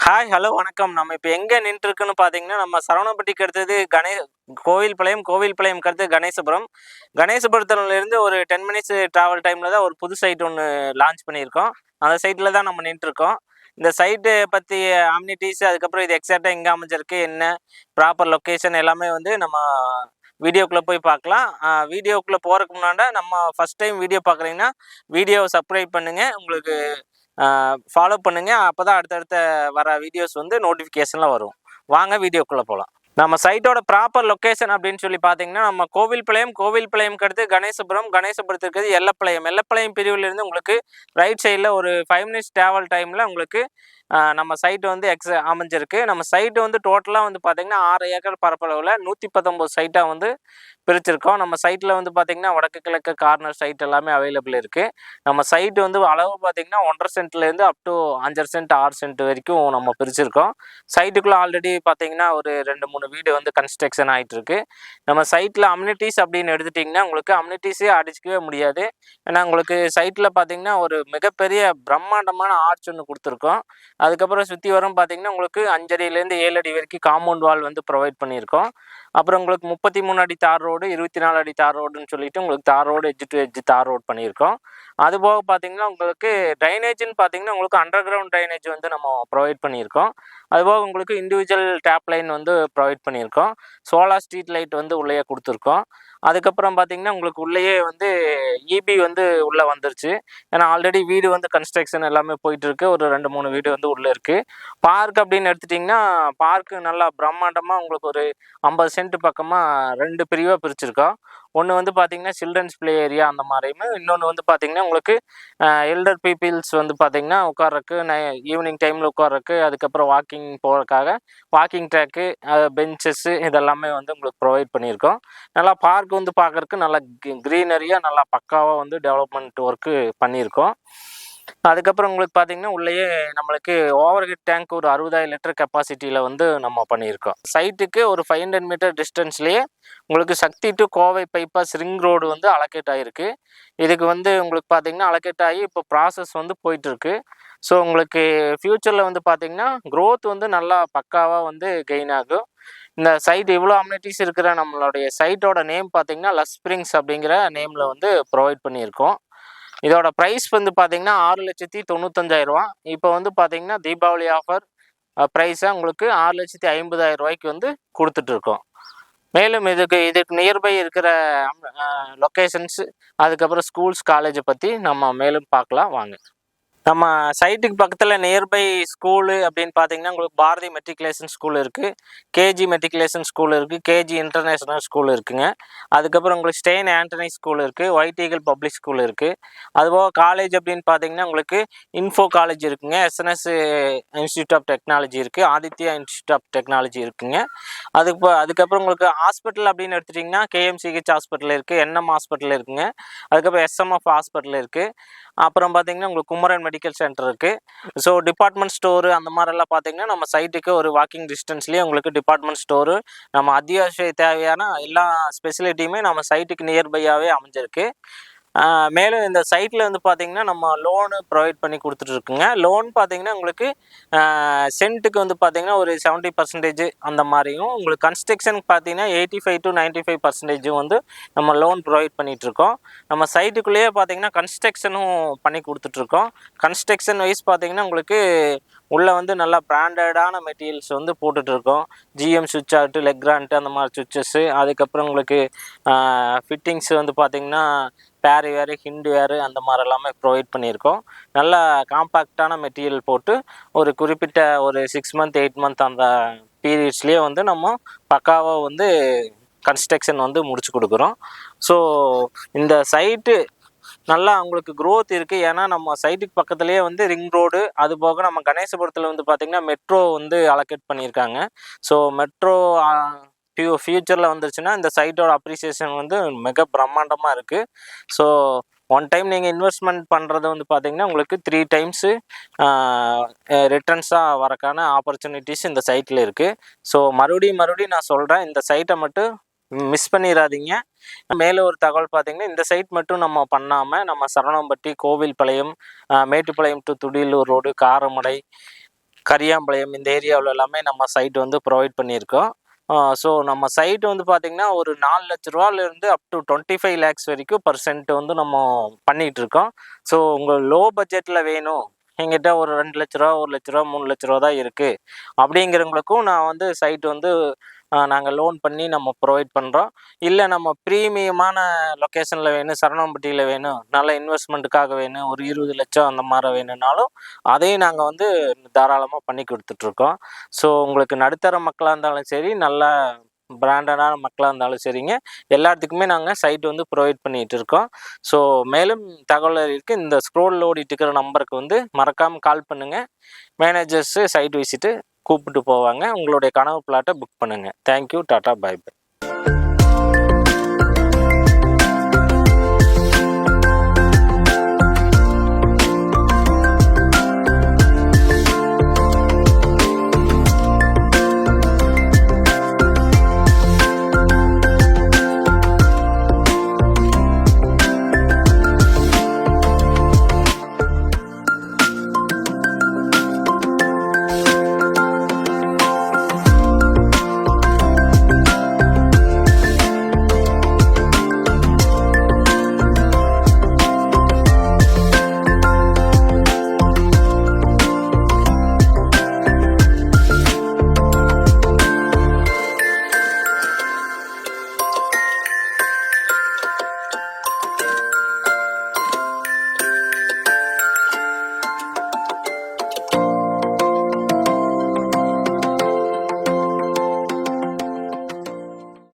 Hi, hello, வணக்கம். நம்ம இப்போ எங்கே நின்றுருக்குன்னு பார்த்தீங்கன்னா, நம்ம சரவணப்பட்டிக்கு அடுத்தது கோவில்பாளையம்க்கு அடுத்து கணேசபுரம். கணேசபுரத்துலேருந்து ஒரு 10 மினிட்ஸ் ட்ராவல் டைமில் தான் ஒரு புது சைட் ஒன்று லான்ச் பண்ணியிருக்கோம். அந்த சைட்டில் தான் நம்ம நின்றுருக்கோம். இந்த சைட்டு பற்றி அம்னிட்டீஸ், அதுக்கப்புறம் இது எக்ஸாக்டாக எங்கே அமைஞ்சிருக்கு, என்ன ப்ராப்பர் லொக்கேஷன் எல்லாமே வந்து நம்ம வீடியோக்குள்ளே போய் பார்க்கலாம். வீடியோக்குள்ளே போகிறதுக்கு முன்னாடி நம்ம ஃபஸ்ட் டைம் வீடியோ பார்க்குறீங்கன்னா, வீடியோவை சப்ஸ்கிரைப் பண்ணுங்கள். உங்களுக்கு ஃபாலோ பண்ணுங்கள். அப்போ தான் அடுத்தடுத்த வர வீடியோஸ் வந்து நோட்டிஃபிகேஷனில் வரும். வாங்க வீடியோக்குள்ளே போகலாம். நம்ம சைட்டோட ப்ராப்பர் லொக்கேஷன் அப்படின்னு சொல்லி பார்த்தீங்கன்னா, நம்ம கோவில்பாளையம்க்கு அடுத்து கணேசபுரத்துக்கு இருக்கிறது எல்லப்பாளையம் பிரிவிலிருந்து உங்களுக்கு ரைட் சைடில் ஒரு 5 மினிட்ஸ் ட்ராவல் டைமில் உங்களுக்கு நம்ம சைட்டு வந்து அமைஞ்சிருக்கு. நம்ம சைட்டு வந்து டோட்டலாக வந்து பார்த்திங்கன்னா 6 ஏக்கர் பரப்பளவில் 119 சைட்டாக வந்து பிரிச்சிருக்கோம். நம்ம சைட்டில் வந்து பார்த்திங்கன்னா வடக்கு கிழக்கு கார்னர் சைட் எல்லாமே அவைலபிள் இருக்குது. நம்ம சைட்டு வந்து அளவு பார்த்திங்கன்னா 1.5 சென்ட்லேருந்து அப் டு 5.5 சென்ட் 6 சென்ட் வரைக்கும் நம்ம பிரிச்சிருக்கோம். சைட்டுக்குள்ளே ஆல்ரெடி பார்த்திங்கன்னா ஒரு 2-3 வீடு வந்து கன்ஸ்ட்ரக்ஷன் ஆகிட்டுருக்கு. நம்ம சைட்டில் அம்னிட்டீஸ் அப்படின்னு எடுத்துட்டிங்கன்னா உங்களுக்கு அம்னிட்டீஸே அடிச்சிக்கவே முடியாது. ஏன்னா உங்களுக்கு சைட்டில் பார்த்திங்கன்னா ஒரு மிகப்பெரிய பிரம்மாண்டமான ஆர்ச் ஒன்று கொடுத்துருக்கோம். அதுக்கப்புறம் சுற்றி வரும் பார்த்திங்கன்னா உங்களுக்கு 5 அடியிலேருந்து 7 அடி வரைக்கும் காம்பவுண்ட் வால் வந்து ப்ரொவைட் பண்ணியிருக்கோம். அப்புறம் உங்களுக்கு 33 அடி தார் ரோடு, 24 அடி தார் ரோடுன்னு சொல்லிட்டு உங்களுக்கு தார் ரோடு எட்ஜ் டு எட்ஜ் தார் ரோடு பண்ணியிருக்கோம். அதுபோக பார்த்திங்கன்னா உங்களுக்கு ட்ரைனேஜ்னு பார்த்திங்கன்னா உங்களுக்கு அண்டர் கிரவுண்ட் ட்ரைனேஜ் வந்து நம்ம ப்ரொவைட் பண்ணியிருக்கோம். அதுபோக உங்களுக்கு இண்டிவிஜுவல் டேப் லைன் வந்து ப்ரொவைட் பண்ணியிருக்கோம். சோலார் ஸ்ட்ரீட் லைட் வந்து உள்ளேயே கொடுத்துருக்கோம். அதுக்கப்புறம் பார்த்திங்கன்னா உங்களுக்கு உள்ளேயே வந்து இபி வந்து உள்ளே வந்துருச்சு. ஏன்னா ஆல்ரெடி வீடு வந்து கன்ஸ்ட்ரக்ஷன் எல்லாமே போயிட்டுருக்கு. ஒரு 2-3 வீடு வந்து உள்ளே இருக்குது. பார்க் அப்படின்னு எடுத்துட்டிங்கன்னா பார்க்கு நல்லா பிரம்மாண்டமாக உங்களுக்கு ஒரு 50 சென்ட் பக்கமாக 2 பிரிவாக பிரிச்சுருக்கோம். ஒன்று வந்து பார்த்திங்கன்னா சில்ட்ரன்ஸ் ப்ளே ஏரியா அந்த மாதிரியும், இன்னொன்று வந்து பார்த்திங்கன்னா உங்களுக்கு எல்டர் பீப்பிள்ஸ் வந்து பார்த்திங்கன்னா உட்கார்றக்கு ஈவினிங் டைமில் உட்கார்றக்கு, அதுக்கப்புறம் வாக்கிங் போகிறதுக்காக வாக்கிங் ட்ராக்கு, பெஞ்சஸ்ஸு இதெல்லாமே வந்து உங்களுக்கு ப்ரொவைட் பண்ணியிருக்கோம். நல்லா பார்க் வந்து பார்க்குறக்கு நல்லா க்ரீனரியாக நல்லா பக்காவாக வந்து டெவலப்மெண்ட் ஒர்க்கு பண்ணியிருக்கோம். அதுக்கப்புறம் உங்களுக்கு பார்த்திங்கன்னா உள்ளேயே நம்மளுக்கு ஓவர் ஹெட் டேங்க் ஒரு 60,000 லிட்டர் கெப்பாசிட்டியில் வந்து நம்ம பண்ணியிருக்கோம். சைட்டுக்கு ஒரு 500 மீட்டர் டிஸ்டன்ஸ்லேயே உங்களுக்கு Sakthi to Kovai bypass ring road வந்து அலோகேட் ஆகிருக்கு. இதுக்கு வந்து உங்களுக்கு பார்த்திங்கன்னா அலோகேட் ஆகி இப்போ ப்ராசஸ் வந்து போயிட்டுருக்கு. ஸோ உங்களுக்கு ஃப்யூச்சரில் வந்து பார்த்திங்கன்னா க்ரோத் வந்து நல்லா பக்காவாக வந்து கெயின் ஆகும். இந்த சைட் இவ்வளோ அம்யூனிட்டிஸ் இருக்கிற நம்மளுடைய சைட்டோட நேம் பார்த்திங்கன்னா லஸ் ஸ்ப்ரிங்ஸ் அப்படிங்கிற நேமில் வந்து ப்ரொவைட் பண்ணியிருக்கோம். இதோட ப்ரைஸ் வந்து பார்த்திங்கன்னா 6,95,000 இப்போ வந்து பார்த்திங்கன்னா தீபாவளி ஆஃபர் ப்ரைஸாக உங்களுக்கு 6,50,000 வந்து கொடுத்துட்ருக்கோம். மேலும் இதுக்கு நியர்பை இருக்கிற லொக்கேஷன்ஸு, அதுக்கப்புறம் ஸ்கூல்ஸ், காலேஜை பற்றி நம்ம மேலும் பார்க்கலாம் வாங்க. நம்ம சைட்டுக்கு பக்கத்தில் நியர்பை ஸ்கூலு அப்படின்னு பார்த்தீங்கன்னா உங்களுக்கு பாரதி மெட்ரிகுலேஷன் ஸ்கூல் இருக்குது, கேஜி மெட்ரிகுலேஷன் ஸ்கூல் இருக்குது, கேஜி இன்டர்நேஷ்னல் ஸ்கூல் இருக்குதுங்க. அதுக்கப்புறம் உங்களுக்கு ஸ்டெயின் ஆண்டனி ஸ்கூல் இருக்குது, ஒயிட் ஈகிள் பப்ளிக் ஸ்கூல் இருக்குது. அதுபோக காலேஜ் அப்படின்னு பார்த்தீங்கன்னா உங்களுக்கு இன்ஃபோ காலேஜ் இருக்குதுங்க, எஸ்என்எஸ் இன்ஸ்டியூட் ஆஃப் டெக்னாலஜி இருக்குது, ஆதித்யா இன்ஸ்டியூட் ஆஃப் டெக்னாலஜி இருக்குதுங்க. அதுக்கப்புறம் உங்களுக்கு ஹாஸ்பிட்டல் அப்படின்னு எடுத்துட்டிங்கன்னா கேஎம்சிஹெச் ஹாஸ்பிட்டல் இருக்குது, என்எம் ஹாஸ்பிட்டல் இருக்குதுங்க. அதுக்கப்புறம் எஸ்எம்எஃப் ஹாஸ்பிட்டல் இருக்குது. அப்புறம் பார்த்திங்கன்னா உங்களுக்கு குமரன் மெடிக்கல் சென்டர் இருக்குது. ஸோ டிபார்ட்மெண்ட் ஸ்டோரு அந்த மாதிரிலாம் பார்த்திங்கன்னா நம்ம சைட்டுக்கு ஒரு வாக்கிங் டிஸ்டன்ஸ்லேயே உங்களுக்கு டிபார்ட்மெண்ட் ஸ்டோரு, நம்ம அத்தியாவசிய தேவையான எல்லா ஸ்பெசிலிட்டியுமே நம்ம சைட்டுக்கு நியர்பையாகவே அமைஞ்சிருக்கு. மேலும் இந்த சைட்டில் வந்து பார்த்திங்கன்னா நம்ம லோனு ப்ரொவைட் பண்ணி கொடுத்துட்ருக்குங்க. லோன் பார்த்திங்கன்னா உங்களுக்கு சென்ட்டுக்கு வந்து பார்த்திங்கன்னா ஒரு 70% அந்த மாதிரியும், உங்களுக்கு கன்ஸ்ட்ரக்ஷனுக்கு பார்த்திங்கன்னா 85 to 95% வந்து நம்ம லோன் ப்ரொவைட் பண்ணிகிட்ருக்கோம். நம்ம சைட்டுக்குள்ளேயே பார்த்திங்கன்னா கன்ஸ்ட்ரக்ஷனும் பண்ணி கொடுத்துட்ருக்கோம். கன்ஸ்ட்ரக்ஷன் வைஸ் பார்த்திங்கன்னா உங்களுக்கு உள்ளே வந்து நல்லா பிராண்டடான மெட்டீரியல்ஸ் வந்து போட்டுட்ருக்கோம். ஜிஎம் சுவிட்ச் ஆகட்டும், லெக்ரான்ட்டு அந்த மாதிரி சுவிட்சஸ்ஸு, அதுக்கப்புறம் உங்களுக்கு ஃபிட்டிங்ஸு வந்து பார்த்திங்கன்னா பேர் வேறு, ஹிண்டு வேறு அந்த மாதிரி எல்லாமே ப்ரொவைட் பண்ணியிருக்கோம். நல்லா காம்பேக்டான மெட்டீரியல் போட்டு ஒரு குறிப்பிட்ட ஒரு 6 மந்த் 8 மந்த் அந்த பீரியட்ஸ்லேயே வந்து நம்ம பக்காவாக வந்து கன்ஸ்ட்ரக்ஷன் வந்து முடிச்சு கொடுக்குறோம். ஸோ இந்த சைட்டு நல்லா உங்களுக்கு க்ரோத் இருக்குது. ஏன்னா நம்ம சைட்டுக்கு பக்கத்துலேயே வந்து ரிங் ரோடு, அது போக நம்ம கணேசபுரத்தில் வந்து பார்த்திங்கன்னா மெட்ரோ வந்து அலோகேட் பண்ணியிருக்காங்க. ஸோ மெட்ரோ ஃப்யூச்சரில் வந்துருச்சுன்னா இந்த சைட்டோட அப்ரிசியேஷன் வந்து மிக பிரம்மாண்டமாக இருக்குது. ஸோ ஒன் டைம் நீங்கள் இன்வெஸ்ட்மெண்ட் பண்ணுறது வந்து பார்த்திங்கன்னா உங்களுக்கு 3 டைம்ஸு ரிட்டர்ன்ஸாக வரக்கான ஆப்பர்ச்சுனிட்டிஸ் இந்த சைட்டில் இருக்குது. ஸோ மறுபடியும் நான் சொல்கிறேன், இந்த சைட்டை மட்டும் மிஸ் பண்ணிடாதீங்க. மேலே ஒரு தகவல் பார்த்திங்கன்னா இந்த சைட் மட்டும் நம்ம பண்ணாமல் நம்ம சரவணம்பட்டி, கோவில்பாளையம், மேட்டுப்பாளையம் டு துடியலூர் ரோடு, காரமடை, கரியாம்பாளையம் இந்த ஏரியாவில் எல்லாமே நம்ம சைட் வந்து ப்ரொவைட் பண்ணியிருக்கோம். ஸோ நம்ம சைட் வந்து பார்த்திங்கன்னா ஒரு 4,00,000 அப் டு 25 லேக்ஸ் வரைக்கும் பர் சென்ட் வந்து நம்ம பண்ணிகிட்ருக்கோம். ஸோ உங்கள் லோ பட்ஜெட்டில் வேணும், எங்கிட்ட ஒரு 2,00,000 1,00,000 3,00,000 தான் இருக்குது அப்படிங்கிறவங்களுக்கும் நான் வந்து சைட் வந்து நாங்கள் லோன் பண்ணி நம்ம ப்ரொவைட் பண்ணுறோம். இல்லை நம்ம ப்ரீமியமான லொக்கேஷனில் வேணும், சரவணம்பட்டியில் வேணும், நல்ல இன்வெஸ்ட்மெண்ட்டுக்காக வேணும், ஒரு 20 லட்சம் அந்த மாதிரி வேணும்னாலும் அதையும் நாங்கள் வந்து தாராளமாக பண்ணி கொடுத்துட்ருக்கோம். ஸோ உங்களுக்கு நடுத்தர மக்களாக இருந்தாலும் சரி, நல்ல பிராண்டடான மக்களாக இருந்தாலும் சரிங்க, எல்லாத்துக்குமே நாங்கள் சைட் வந்து ப்ரொவைட் பண்ணிகிட்டு இருக்கோம். ஸோ மேலும் தகவல்களுக்கு இந்த ஸ்க்ரோலில் ஓடிட்டு இருக்கிற நம்பருக்கு வந்து மறக்காமல் கால் பண்ணுங்கள். மேனேஜர்ஸு சைட் விசிட்டு கூப்பிட்டு போவாங்க. உங்களுடைய கனவு பிளாட்டை புக் பண்ணுங்கள். தேங்க்யூ. டாட்டா. Bye by.